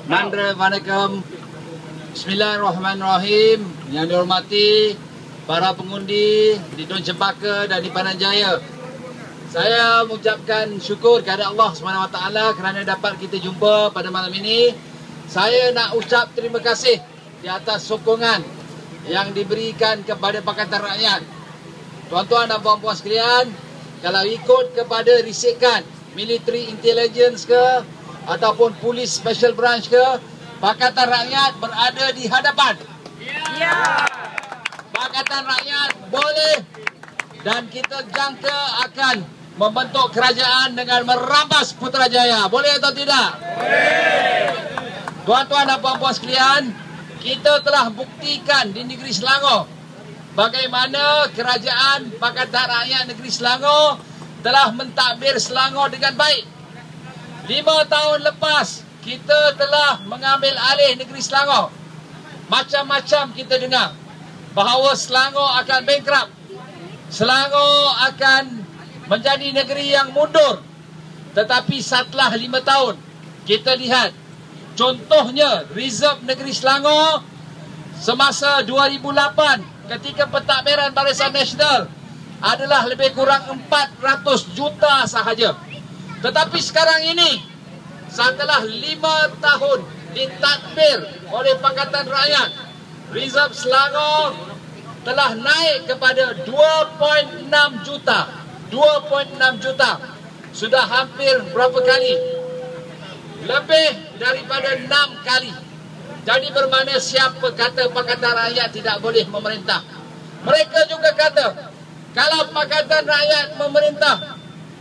Assalamualaikum. Bismillahirrahmanirrahim. Yang dihormati para pengundi di Dun Cempaka dan di Padang Jaya. Saya mengucapkan syukur kepada Allah SWT kerana dapat kita jumpa pada malam ini. Saya nak ucap terima kasih di atas sokongan yang diberikan kepada Pakatan Rakyat. Tuan-tuan dan puan-puan sekalian, kalau ikut kepada risikan military intelligence ke ataupun polis special branch ke, Pakatan Rakyat berada di hadapan. Ya. Pakatan Rakyat boleh dan kita jangka akan membentuk kerajaan dengan merampas Putrajaya. Boleh atau tidak? Boleh. Tuan-tuan dan puan-puan sekalian, kita telah buktikan di negeri Selangor bagaimana kerajaan Pakatan Rakyat Negeri Selangor telah mentadbir Selangor dengan baik. 5 tahun lepas, kita telah mengambil alih negeri Selangor. Macam-macam kita dengar bahawa Selangor akan bankrupt. Selangor akan menjadi negeri yang mundur. Tetapi setelah 5 tahun, kita lihat contohnya reserve negeri Selangor semasa 2008 ketika pentadbiran Barisan Nasional adalah lebih kurang 400 juta sahaja. Tetapi sekarang ini, setelah 5 tahun ditadbir oleh Pakatan Rakyat, reserve Selangor telah naik kepada 2.6 juta. 2.6 juta. Sudah hampir berapa kali? Lebih daripada 6 kali. Jadi bermakna siapa kata Pakatan Rakyat tidak boleh memerintah? Mereka juga kata, kalau Pakatan Rakyat memerintah,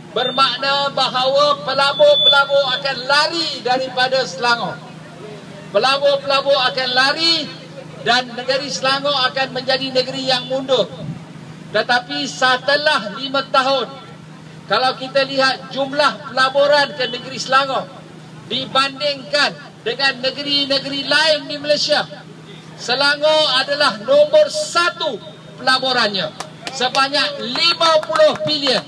bermakna bahawa pelabur-pelabur akan lari daripada Selangor. Pelabur-pelabur akan lari dan negeri Selangor akan menjadi negeri yang mundur. Tetapi setelah 5 tahun, kalau kita lihat jumlah pelaburan ke negeri Selangor dibandingkan dengan negeri-negeri lain di Malaysia, Selangor adalah nombor 1 pelaburannya, sebanyak 50 bilion.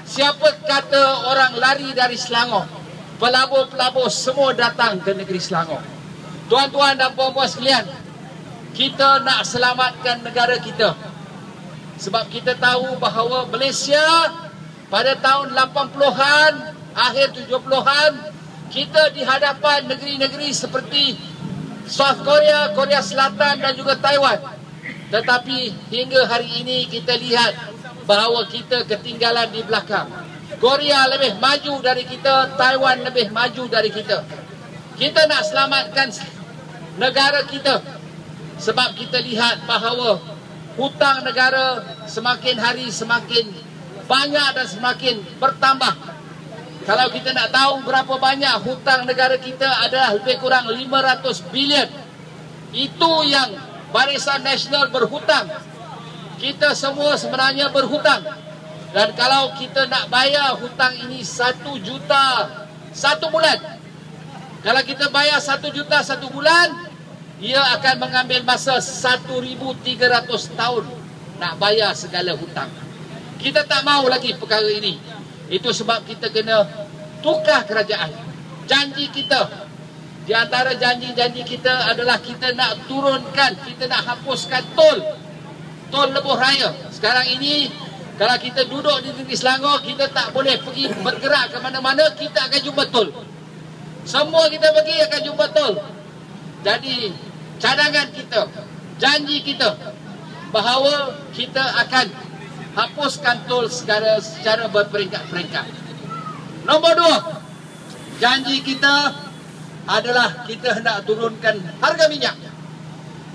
Siapa kata orang lari dari Selangor? Pelabur-pelabur semua datang ke negeri Selangor. Tuan-tuan dan puan-puan sekalian, kita nak selamatkan negara kita. Sebab kita tahu bahawa Malaysia pada tahun 80-an, akhir 70-an, kita di hadapan negeri-negeri seperti South Korea, Korea Selatan dan juga Taiwan. Tetapi hingga hari ini kita lihat bahawa kita ketinggalan di belakang. Korea lebih maju dari kita, Taiwan lebih maju dari kita. Kita nak selamatkan negara kita sebab kita lihat bahawa hutang negara semakin hari semakin banyak dan semakin bertambah. Kalau kita nak tahu berapa banyak hutang negara kita adalah lebih kurang 500 bilion. Itu yang Barisan Nasional berhutang. Kita semua sebenarnya berhutang. Dan kalau kita nak bayar hutang ini 1 juta 1 bulan. Kalau kita bayar 1 juta 1 bulan, ia akan mengambil masa 1,300 tahun nak bayar segala hutang. Kita tak mahu lagi perkara ini. Itu sebab kita kena tukar kerajaan. Janji kita, di antara janji-janji kita adalah kita nak turunkan, kita nak hapuskan tol lebuh raya. Sekarang ini, kalau kita duduk di negeri Selangor, kita tak boleh pergi bergerak ke mana-mana, kita akan jumpa tol. Semua kita pergi akan jumpa tol. Jadi cadangan kita, janji kita bahawa kita akan hapuskan tol secara berperingkat-peringkat. Nombor 2, janji kita adalah kita hendak turunkan harga minyak.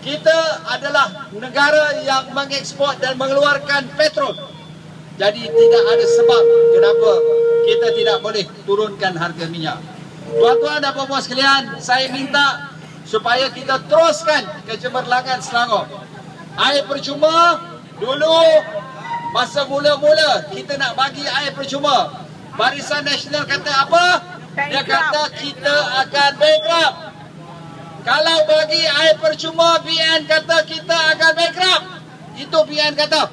Kita adalah negara yang mengekspor dan mengeluarkan petrol. Jadi tidak ada sebab kenapa kita tidak boleh turunkan harga minyak. Tuan-tuan dan puan-puan sekalian, saya minta supaya kita teruskan kecemerlangan Selangor. Air percuma, dulu masa mula-mula kita nak bagi air percuma, Barisan Nasional kata apa? Dia kata kita akan bankrupt. Kalau bagi air percuma, BN kata kita akan bankrupt. Itu BN kata.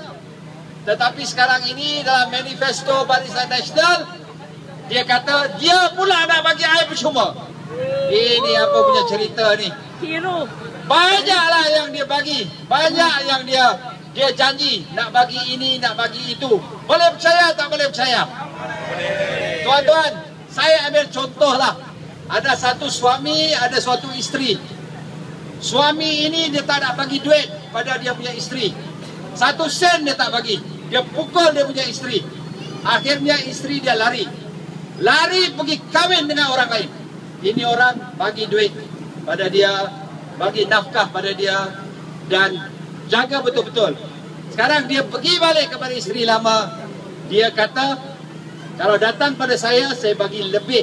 Tetapi sekarang ini dalam manifesto Barisan Nasional, dia kata dia pula nak bagi air percuma. Ini apa punya cerita ni? Hero. Banyaklah yang dia bagi, banyak yang dia janji nak bagi ini, nak bagi itu. Boleh percaya tak boleh percaya? Tuan-tuan, saya ambil contohlah. Ada satu suami, ada suatu isteri. Suami ini dia tak nak bagi duit pada dia punya isteri. 1 sen dia tak bagi. Dia pukul dia punya isteri. Akhirnya isteri dia lari. Lari pergi kahwin dengan orang lain. Ini orang bagi duit pada dia, bagi nafkah pada dia dan jaga betul-betul. Sekarang dia pergi balik kepada isteri lama. Dia kata, kalau datang pada saya bagi lebih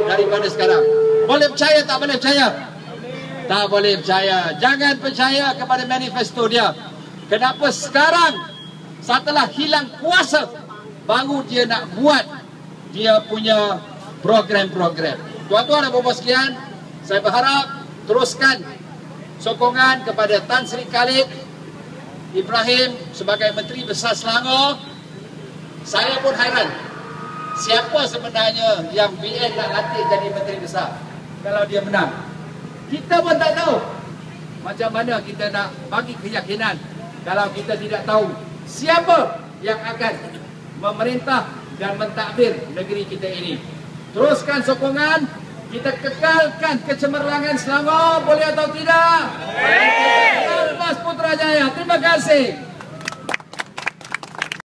daripada sekarang. Boleh percaya tak boleh percaya? Tak boleh percaya. Jangan percaya kepada manifesto dia. Kenapa sekarang setelah hilang kuasa baru dia nak buat dia punya program-program. Tuan-tuan dan puan-puan sekalian, saya berharap teruskan sokongan kepada Tan Sri Khalid Ibrahim sebagai Menteri Besar Selangor. Saya pun hairan, siapa sebenarnya yang BN nak lantik jadi Menteri Besar kalau dia menang? Kita pun tak tahu. Macam mana kita nak bagi keyakinan kalau kita tidak tahu siapa yang akan memerintah dan mentadbir negeri kita ini. Teruskan sokongan, kita kekalkan kecemerlangan Selangor, boleh atau tidak? Boleh. Lepas Putrajaya, terima kasih.